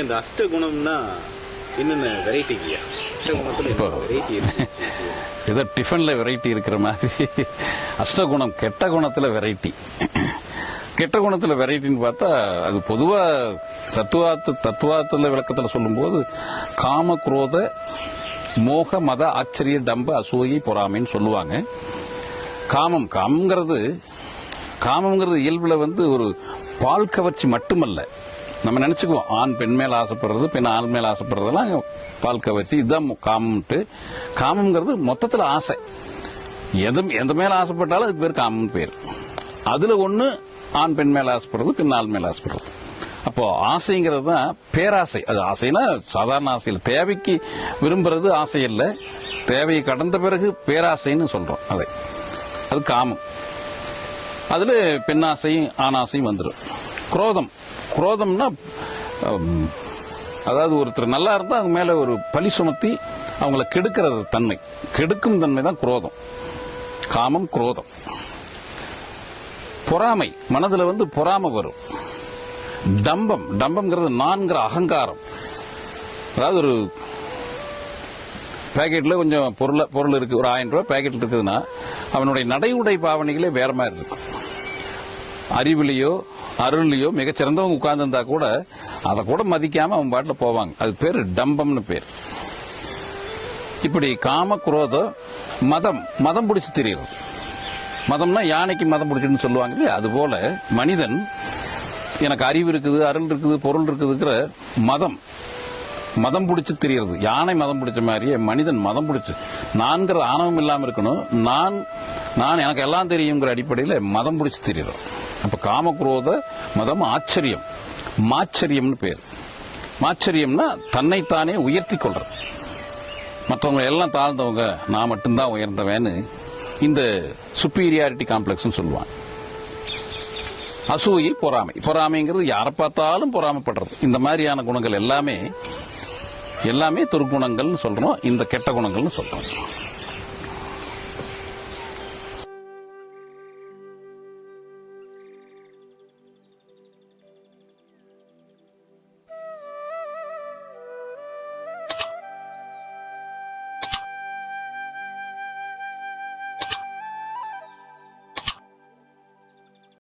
இந்த அஷ்டகுணம்னா என்னென்ன வெரைட்டிங்கய்யா? ஏதோ டிஃபன்ல வெரைட்டி இருக்கிற மாதிரி அஷ்டகுணம் கெட்ட குணத்துல வெரைட்டி. கெட்ட குணத்துல வெரைட்டின்னு பார்த்தா அது பொதுவா தத்துவாத்துல விளக்கத்துல சொல்லும்போது காம குரோத மோக மத ஆச்சரிய டம்ப அசூயை பொறாமைன்னு சொல்லுவாங்க. காமம்ங்கிறது இயல்புல ஒரு பால் கவர்ச்சி மட்டுமல்ல. நம்ம நினைச்சுக்குவோம் ஆண் பெண் மேல ஆசைப்படுறது, பெண் ஆண் மேல ஆசைப்படுறதெல்லாம் பால் கவர்ச்சி, இதுதான் காமம்ட்டு. காமம்ங்கிறது மொத்தத்துல ஆசை. எந்த மேல ஆசைப்பட்டாலும் அதுக்கு பேர் காமம் பேர். அதுல ஒண்ணு ஆண் பெண் மேல ஆசைப்படுறது, பெண் ஆண் மேல ஆசைப்படுறது. அப்போ ஆசைங்கிறது தான் பேராசை. அது ஆசைனா சாதாரண ஆசை இல்லை. தேவைக்கு விரும்புறது ஆசை இல்ல, தேவையை கடந்த பிறகு பேராசைன்னு சொல்றோம். அது காமம். அதுல பெண்ணாசையும் ஆணாசையும் வந்துடும். குரோதம்னா அதாவது ஒருத்தர் நல்லா இருந்தா அவங்க மேல ஒரு பழி சுமத்தி அவங்கள கெடுக்கிறது தன்மை, கெடுக்கும் தன்மை தான் குரோதம். காமம் குரோதம். பொறாமை, மனதுல பொறாமை வரும். டம்பம்ங்கிறது நான்கிற அகங்காரம். அதாவது ஒரு பேக்கெட்ல கொஞ்சம் பொருள் இருக்கு, ஒரு 1000 ரூபாய் பேக்கெட் இருக்குதுன்னா அவனுடைய நடை உடை பாவனைகளே வேற மாதிரி இருக்கும். அறிவிலையோ அருள்லையோ மிகச்சிறந்தவங்க உட்கார்ந்து இருந்தா கூட அதை கூட மதிக்காம அவன் பாட்டுல போவாங்க. அது பேரு டம்பம்னு பேர். இப்படி காம குரோத மதம் பிடிச்சு தெரியுது. மதம்னா யானைக்கு மதம் பிடிச்சுன்னு சொல்லுவாங்க இல்லையா? அது போல மனிதன் எனக்கு அறிவு இருக்குது, அருள் இருக்குது, பொருள் இருக்குதுங்கிற மதம் பிடிச்சு தெரியுது. யானை மதம் பிடிச்ச மாதிரியே மனிதன் மதம் பிடிச்சு நான்கிற ஆணவம் இல்லாம இருக்கணும். நான் எனக்கு எல்லாம் தெரியுங்கிற அடிப்படையில் மதம் பிடிச்சு தெரியுறோம். அப்ப காமக்ரோத மதம் ஆச்சரியம், மாச்சரியம்னு பேர். மாச்சரியம்னா தன்னைத்தானே உயர்த்தி கொள்றது. மற்றவங்க எல்லாம் தாழ்ந்தவங்க, நான் மட்டும்தான் உயர்ந்தவன்னு இந்த சுப்பீரியாரிட்டி காம்ப்ளெக்ஸ் சொல்லுவாங்க. அசூயை பொறாமைங்கிறது யாரை பார்த்தாலும் பொறாமப்படுறது. இந்த மாதிரியான குணங்கள் எல்லாமே துர்குணங்கள்னு சொல்றோம், இந்த கெட்ட குணங்கள்னு சொல்றோம்.